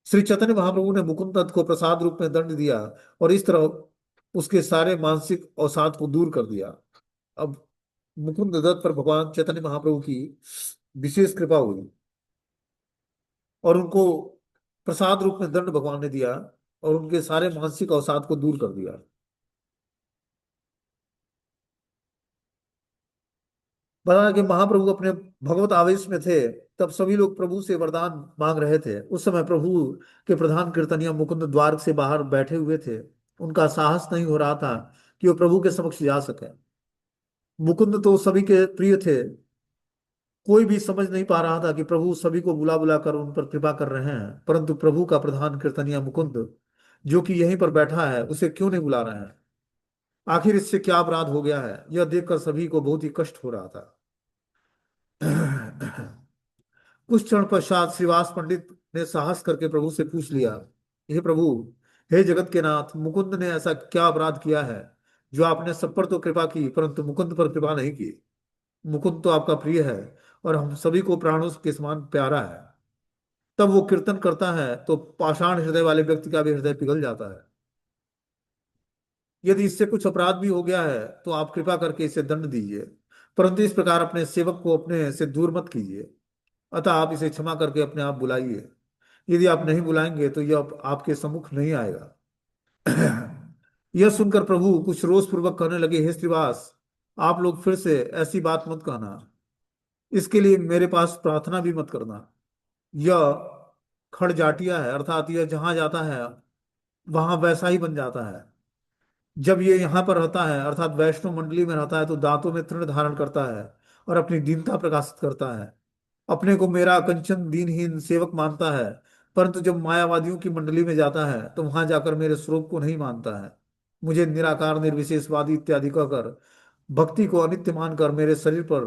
श्री चैतन्य महाप्रभु ने मुकुंद दत्त को प्रसाद रूप में दंड दिया और इस तरह उसके सारे मानसिक अवसाद को दूर कर दिया। अब मुकुंद दत्त पर भगवान चैतन्य महाप्रभु की विशेष कृपा हुई और उनको प्रसाद रूप में दंड भगवान ने दिया और उनके सारे मानसिक अवसाद को दूर कर दिया। बता कि महाप्रभु अपने भगवत आवेश में थे, तब सभी लोग प्रभु से वरदान मांग रहे थे। उस समय प्रभु के प्रधान कीर्तनिया मुकुंद द्वार से बाहर बैठे हुए थे। उनका साहस नहीं हो रहा था कि वो प्रभु के समक्ष जा सके। मुकुंद तो सभी के प्रिय थे। कोई भी समझ नहीं पा रहा था कि प्रभु सभी को बुला बुला कर उन पर कृपा कर रहे हैं, परंतु प्रभु का प्रधान कीर्तनिया मुकुंद जो कि यहीं पर बैठा है उसे क्यों नहीं बुला रहे हैं। आखिर इससे क्या अपराध हो गया है, यह देखकर सभी को बहुत ही कष्ट हो रहा था। कुछ क्षण पश्चात श्रीवास पंडित ने साहस करके प्रभु से पूछ लिया, हे प्रभु, हे जगत के नाथ, मुकुंद ने ऐसा क्या अपराध किया है जो आपने सब पर तो कृपा की परंतु मुकुंद पर कृपा नहीं की। मुकुंद तो आपका प्रिय है और हम सभी को प्राणों के समान प्यारा है। तब वो कीर्तन करता है तो पाषाण हृदय वाले व्यक्ति का भी हृदय पिघल जाता है। यदि इससे कुछ अपराध भी हो गया है तो आप कृपा करके इसे दंड दीजिए, परंतु इस प्रकार अपने सेवक को अपने से दूर मत कीजिए। अतः आप इसे क्षमा करके अपने आप बुलाइए। यदि आप नहीं बुलाएंगे तो यह आपके सम्मुख नहीं आएगा। यह सुनकर प्रभु कुछ रोष पूर्वक कहने लगे, हे श्रीवास, आप लोग फिर से ऐसी बात मत कहना। इसके लिए मेरे पास प्रार्थना भी मत करना। यह खड़जाटिया है, अर्थात यह जहां जाता है वहां वैसा ही बन जाता है। जब ये यहाँ पर रहता है अर्थात वैष्णव मंडली में रहता है तो दांतों में तृण धारण करता है और अपनी दीनता प्रकाशित करता है। अपने को मेरा कंचन दीनहीन सेवक मानता है, परंतु जब मायावादियों की मंडली में जाता है तो वहां जाकर मेरे स्वरूप को नहीं मानता है। मुझे निराकार निर्विशेषवादी इत्यादि कहकर भक्ति को अनित्य मानकर मेरे शरीर पर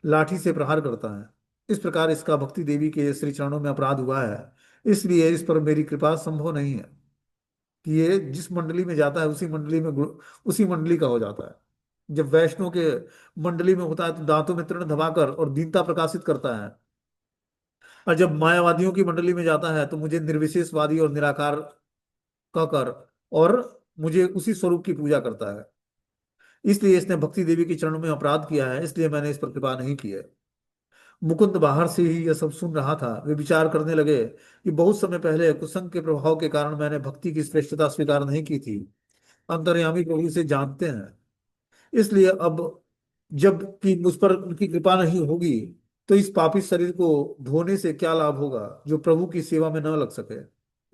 लाठी से प्रहार करता है। इस प्रकार इसका भक्ति देवी के श्री चरणों में अपराध हुआ है, इसलिए इस पर मेरी कृपा संभव नहीं है। कि ये जिस मंडली में जाता है उसी मंडली का हो जाता है। जब वैष्णव के मंडली में होता है तो दांतों में तृण दबाकर और दीनता प्रकाशित करता है, और जब मायावादियों की मंडली में जाता है तो मुझे निर्विशेषवादी और निराकार कहकर और मुझे उसी स्वरूप की पूजा करता है। इसलिए इसने भक्ति देवी के चरणों में अपराध किया है, इसलिए मैंने इस पर कृपा नहीं की है। मुकुंद बाहर से ही यह सब सुन रहा था। वे विचार करने लगे कि बहुत समय पहले कुसंग के प्रभाव के कारण मैंने भक्ति की श्रेष्ठता स्वीकार नहीं की थी। अंतर्यामी प्रभु इसे जानते हैं, इसलिए अब जब कि मुझ पर उनकी कृपा नहीं होगी तो इस पापी शरीर को ढोने से क्या लाभ होगा जो प्रभु की सेवा में न लग सके।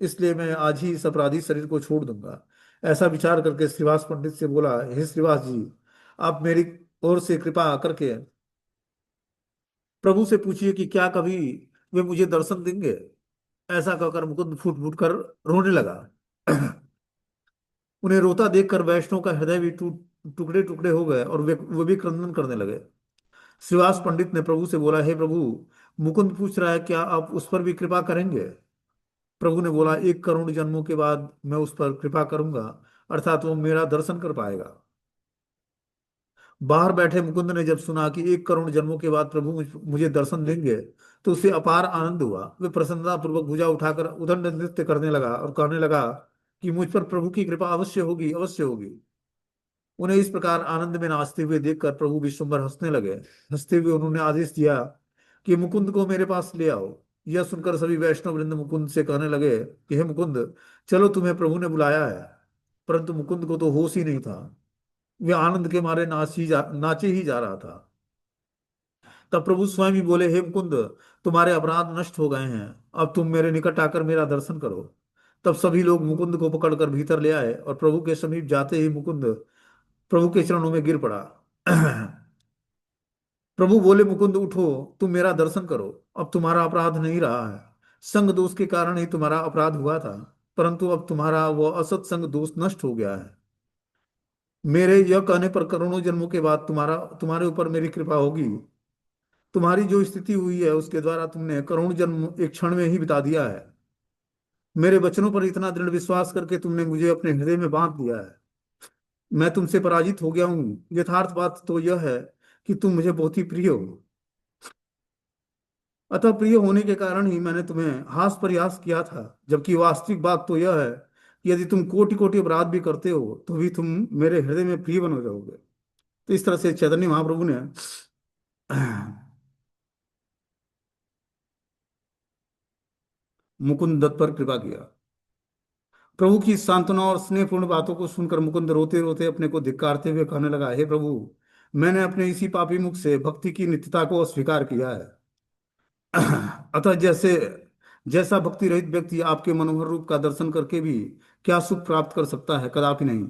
इसलिए मैं आज ही इस अपराधी शरीर को छोड़ दूंगा। ऐसा विचार करके श्रीवास पंडित से बोला, हे श्रीवास जी, आप मेरी ओर से कृपा करके प्रभु से पूछिए कि क्या कभी वे मुझे दर्शन देंगे। ऐसा कहकर मुकुंद फूट फूट कर रोने लगा। उन्हें रोता देखकर वैष्णव का हृदय भी टुकड़े टुकड़े हो गए और वे भी क्रंदन करने लगे। श्रीवास पंडित ने प्रभु से बोला, हे प्रभु, मुकुंद पूछ रहा है क्या आप उस पर भी कृपा करेंगे। प्रभु ने बोला, 1 करोड़ जन्मों के बाद मैं उस पर कृपा करूंगा, अर्थात वो मेरा दर्शन कर पाएगा। बाहर बैठे मुकुंद ने जब सुना कि 1 करोड़ जन्मों के बाद प्रभु मुझे दर्शन देंगे तो उसे अपार आनंद हुआ। वे प्रसन्नता पूर्वक भुजा उठाकर उदंड नृत्य करने लगा और कहने लगा कि मुझ पर प्रभु की कृपा अवश्य होगी, अवश्य होगी। उन्हें इस प्रकार आनंद में नाचते हुए देखकर प्रभु विश्वम्भर हंसने लगे। हंसते हुए उन्होंने आदेश दिया कि मुकुंद को मेरे पास ले आओ। यह सुनकर सभी वैष्णव वृंद मुकुंद से कहने लगे कि हे मुकुंद, चलो, तुम्हें प्रभु ने बुलाया है। परंतु मुकुंद को तो होश ही नहीं था। वे आनंद के मारे नाचे ही जा रहा था। तब प्रभु स्वयं ही बोले, हे मुकुंद, तुम्हारे अपराध नष्ट हो गए हैं। अब तुम मेरे निकट आकर मेरा दर्शन करो। तब सभी लोग मुकुंद को पकड़कर भीतर ले आए, और प्रभु के समीप जाते ही मुकुंद प्रभु के चरणों में गिर पड़ा। प्रभु बोले, मुकुंद उठो, तुम मेरा दर्शन करो। अब तुम्हारा अपराध नहीं रहा है। संग दोष के कारण ही तुम्हारा अपराध हुआ था, परंतु अब तुम्हारा वह असत्संग दोष नष्ट हो गया है। मेरे यह कहने पर करोड़ों जन्मों के बाद तुम्हारे ऊपर मेरी कृपा होगी। तुम्हारी जो स्थिति हुई है उसके द्वारा तुमने करोड़ जन्म एक क्षण में ही बिता दिया है। मेरे वचनों पर इतना दृढ़ विश्वास करके तुमने मुझे अपने हृदय में बांध लिया है। मैं तुमसे पराजित हो गया हूँ। यथार्थ बात तो यह है कि तुम मुझे बहुत ही प्रिय हो। अतः प्रिय होने के कारण ही मैंने तुम्हें हास प्रयास किया था, जबकि वास्तविक बात तो यह है कि यदि तुम कोटि कोटि अपराध भी करते हो तो भी तुम मेरे हृदय में प्रिय बने रहोगे। तो इस तरह से चैतन्य महाप्रभु ने मुकुंद दत्त पर कृपा किया। प्रभु की सांत्वना और स्नेहपूर्ण बातों को सुनकर मुकुंद रोते रोते अपने को धिक्कारते हुए कहने लगा, हे प्रभु, मैंने अपने इसी पापी मुख से भक्ति की नित्यता को अस्वीकार किया है। अतः जैसा भक्ति रहित व्यक्ति आपके मनोहर रूप का दर्शन करके भी क्या सुख प्राप्त कर सकता है? कदापि नहीं।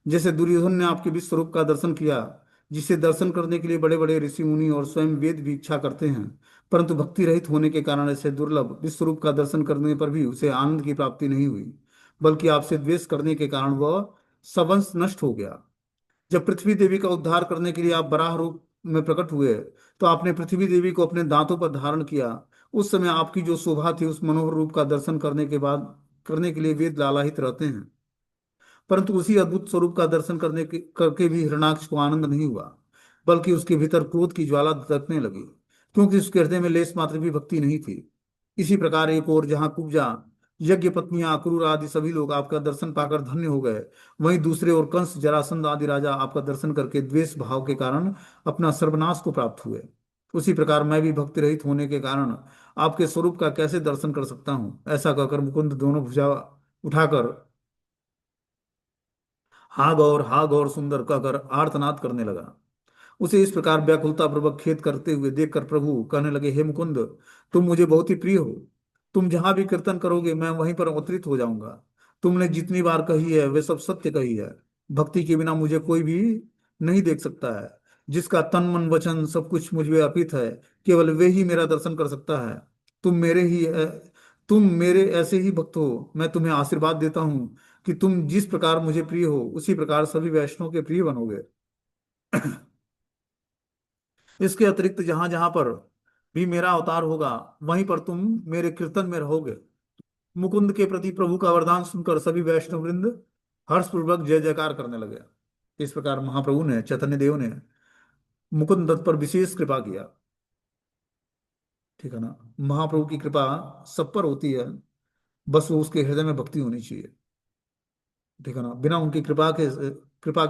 जैसे दुर्योधन ने आपके विश्व रूप का दर्शन किया, जिसे दर्शन करने के लिए बड़े बड़े ऋषि मुनि और स्वयं वेद भी इच्छा करते हैं, परंतु भक्ति रहित होने के कारण ऐसे दुर्लभ विश्व रूप का दर्शन करने पर भी उसे आनंद की प्राप्ति नहीं हुई, बल्कि आपसे द्वेष करने के कारण वह सबंश नष्ट हो गया। जब पृथ्वी देवी का उद्धार करने के लिए आप बराह रूप में प्रकट हुए, तो आपने पृथ्वी देवी को अपने दांतों पर धारण किया। उस समय आपकी जो शोभा थी, उस मनोहर रूप का दर्शन करने के लिए वेद लालायित रहते हैं, परंतु उसी अद्भुत स्वरूप का दर्शन करके भी हिरणाक्ष को आनंद नहीं हुआ, बल्कि उसके भीतर क्रोध की ज्वाला दहकने लगी, क्योंकि उसके हृदय में लेस मात्र भी भक्ति नहीं थी। इसी प्रकार एक और जहाँ कुब्जा, यज्ञ पत्नियां, क्रूर आदि सभी लोग आपका दर्शन पाकर धन्य हो गए, वहीं दूसरे ओर कंस, जरासंध आदि राजा आपका दर्शन करके द्वेष भाव के कारण अपना सर्वनाश को प्राप्त हुए। उसी प्रकार मैं भी भक्ति रहित होने के कारण आपके स्वरूप का कैसे दर्शन कर सकता हूँ? ऐसा कहकर मुकुंद दोनों भुजा उठाकर हा गौर सुंदर कहकर आर्तनाद करने लगा। उसे इस प्रकार व्याकुलता पूर्वक खेद करते हुए देखकर प्रभु कहने लगे, हे मुकुंद, तुम मुझे बहुत ही प्रिय हो। तुम जहां भी कीर्तन करोगे मैं वहीं पर अवतरित हो जाऊंगा। तुमने जितनी बार कही है वे सब सत्य कही है। भक्ति के बिना मुझे कोई भी नहीं देख सकता है। जिसका तन मन वचन सब कुछ मुझ में अर्पित है, केवल वे ही मेरा दर्शन कर सकता है। तुम मेरे ही तुम मेरे ऐसे ही भक्त हो। मैं तुम्हें आशीर्वाद देता हूँ कि तुम जिस प्रकार मुझे प्रिय हो, उसी प्रकार सभी वैष्णव के प्रिय बनोगे। इसके अतिरिक्त जहां जहां पर भी मेरा अवतार होगा, वहीं पर तुम मेरे कीर्तन में रहोगे। मुकुंद के प्रति प्रभु का वरदान सुनकर सभी वैष्णव वृंद हर्षपूर्वक जय जयकार करने लगे। इस प्रकार महाप्रभु ने, चैतन्य देव ने मुकुंद दत्त पर विशेष कृपा किया। ठीक है ना? महाप्रभु की कृपा सब पर होती है, बस वो उसके हृदय में भक्ति होनी चाहिए। ठीक है ना? बिना उनकी कृपा के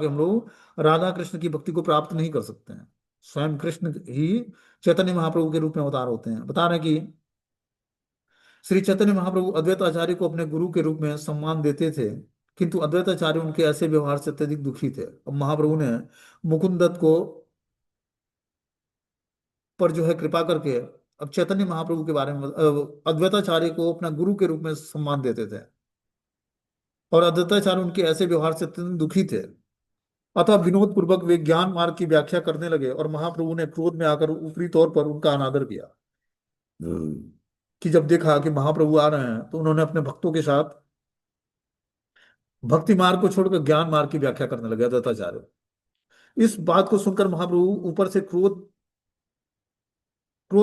हम लोग राधा कृष्ण की भक्ति को प्राप्त नहीं कर सकते हैं। स्वयं कृष्ण ही चैतन्य महाप्रभु के रूप में अवतार होते हैं। बता रहे हैं कि श्री चैतन्य महाप्रभु अद्वैत आचार्य को अपने गुरु के रूप में सम्मान देते थे, किंतु अद्वैत आचार्य उनके ऐसे व्यवहार से अत्यधिक दुखी थे। अब महाप्रभु ने मुकुंद दत्त को पर जो है कृपा करके अब चैतन्य महाप्रभु के बारे में अद्वैताचार्य को अपना गुरु के रूप में सम्मान देते थे, और अद्वैताचार्य उनके ऐसे व्यवहार से अत्यंत दुखी थे। अतः विनोद पूर्वक वे ज्ञान मार्ग की व्याख्या करने लगे, और महाप्रभु ने क्रोध में आकर ऊपरी तौर पर उनका अनादर किया। कि जब देखा कि महाप्रभु आ रहे हैं, तो उन्होंने अपने भक्तों के साथ भक्ति मार्ग को छोड़कर ज्ञान मार्ग की व्याख्या करने लगे अद्वैताचार्य। इस बात को सुनकर महाप्रभु ऊपर से क्रोध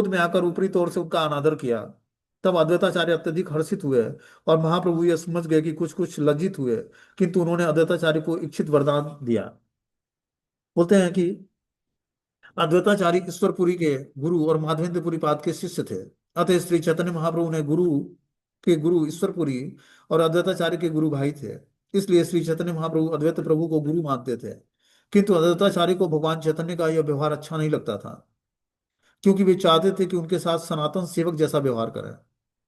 में आकर ऊपरी तौर से उनका अनादर किया। तब अद्वैताचार्य अत्यधिक हर्षित हुए, और महाप्रभु यह समझ गए कि कुछ कुछ लज्जित हुए, किंतु उन्होंने अद्वैताचार्य को इच्छित वरदान दिया। बोलते हैं कि अद्वैताचार्य ईश्वरपुरी के गुरु और माधवेंद्रपुरी पाद के शिष्य थे। अतः श्री चैतन्य महाप्रभु ने गुरु ईश्वरपुरी और अद्वैताचार्य के गुरु भाई थे। इसलिए श्री चैतन्य महाप्रभु अद्वैत प्रभु को गुरु मानते थे, किंतु अद्वैताचार्य को भगवान चैतन्य का यह व्यवहार अच्छा नहीं लगता था, क्योंकि वे चाहते थे कि उनके साथ सनातन सेवक जैसा व्यवहार करें,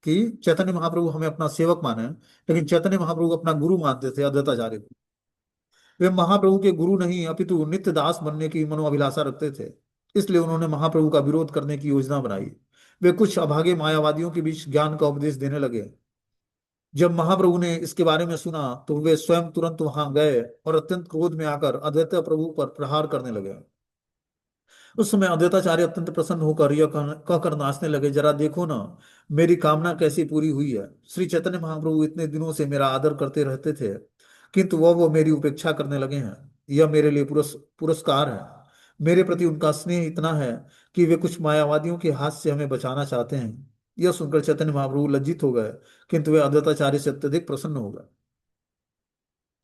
कि चैतन्य महाप्रभु हमें अपना सेवक माने, लेकिन चैतन्य महाप्रभु अपना गुरु मानते थे अद्वैताचार्य को। वे महाप्रभु के गुरु नहीं अपितु नित्य दास बनने की मनोअभिलाषा रखते थे। इसलिए उन्होंने महाप्रभु का विरोध करने की योजना बनाई। वे कुछ अभागे मायावादियों के बीच ज्ञान का उपदेश देने लगे। जब महाप्रभु ने इसके बारे में सुना तो वे स्वयं तुरंत वहां गए और अत्यंत क्रोध में आकर अद्वैत प्रभु पर प्रहार करने लगे। उस समय अद्वैताचार्य अत्यंत प्रसन्न होकर यह कहकर नाचने लगे, जरा देखो ना, मेरी कामना कैसी पूरी हुई है। श्री चैतन्य महाप्रभु इतने दिनों से मेरा आदर करते रहते थे, किंतु वो मेरी उपेक्षा करने लगे हैं। यह मेरे लिए पुरस्कार है। मेरे प्रति उनका स्नेह इतना है कि वे कुछ मायावादियों के हाथ से हमें बचाना चाहते हैं। यह सुनकर चैतन्य महाप्रभु लज्जित हो गए, किंतु वे अद्वैताचार्य से अत्यधिक प्रसन्न हो गए।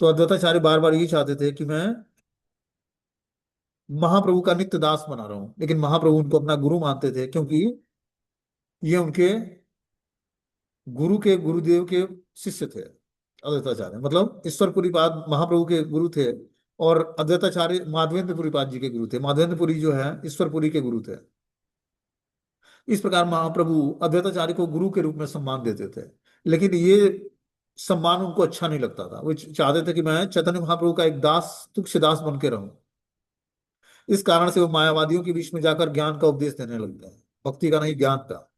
तो अद्वैताचार्य बार बार यही चाहते थे कि मैं महाप्रभु का नित्य दास बना रहा हूं, लेकिन महाप्रभु उनको अपना गुरु मानते थे, क्योंकि ये उनके गुरु के गुरुदेव के शिष्य थे। अद्वैताचार्य मतलब ईश्वरपुरी पाद महाप्रभु के गुरु थे, और अद्वैताचार्य माधवेंद्रपुरी पाद जी के गुरु थे। माधवेंद्रपुरी जो है ईश्वरपुरी के गुरु थे। इस प्रकार महाप्रभु अद्वैताचार्य को गुरु के रूप में सम्मान देते थे, लेकिन ये सम्मान उनको अच्छा नहीं लगता था। वो चाहते थे कि मैं चैतन्य महाप्रभु का एक दास, तुच्छ दास बन के रहूं। इस कारण से वो मायावादियों के बीच में जाकर ज्ञान का उपदेश देने लगते हैं, भक्ति का नहीं, ज्ञान का।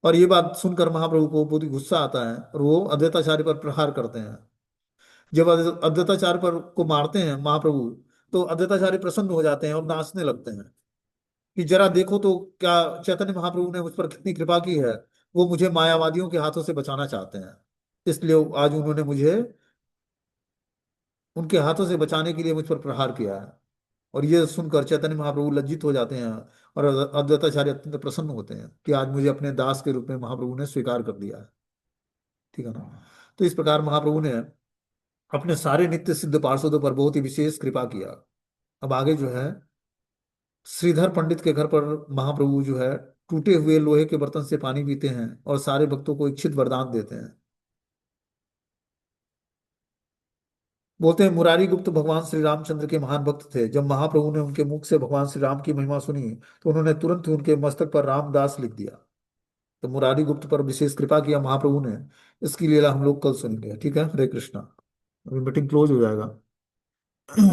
और ये बात सुनकर महाप्रभु को बहुत ही गुस्सा आता है और वो अद्वैताचार्य पर प्रहार करते हैं। जब अद्वैताचार्य पर को मारते हैं महाप्रभु, तो अद्वैताचार्य प्रसन्न हो जाते हैं और नाचने लगते हैं कि जरा देखो तो, क्या चैतन्य महाप्रभु ने मुझ पर कितनी कृपा की है। वो मुझे मायावादियों के हाथों से बचाना चाहते हैं, इसलिए आज उन्होंने मुझे उनके हाथों से बचाने के लिए मुझ पर प्रहार किया है। और ये सुनकर चैतन्य महाप्रभु लज्जित हो जाते हैं, और अद्वैताचार्य अत्यंत प्रसन्न होते हैं कि आज मुझे अपने दास के रूप में महाप्रभु ने स्वीकार कर दिया है। ठीक है ना। तो इस प्रकार महाप्रभु ने अपने सारे नित्य सिद्ध पार्षदों पर बहुत ही विशेष कृपा किया। अब आगे जो है, श्रीधर पंडित के घर पर महाप्रभु जो है टूटे हुए लोहे के बर्तन से पानी पीते हैं और सारे भक्तों को इच्छित वरदान देते हैं। बोलते हैं मुरारी गुप्त भगवान श्री रामचंद्र के महान भक्त थे। जब महाप्रभु ने उनके मुख से भगवान श्री राम की महिमा सुनी तो उन्होंने तुरंत ही उनके मस्तक पर रामदास लिख दिया। तो मुरारी गुप्त पर विशेष कृपा किया महाप्रभु ने। इसकी लीला हम लोग कल सुनेंगे। ठीक है, हरे कृष्णा। अभी मीटिंग क्लोज हो जाएगा।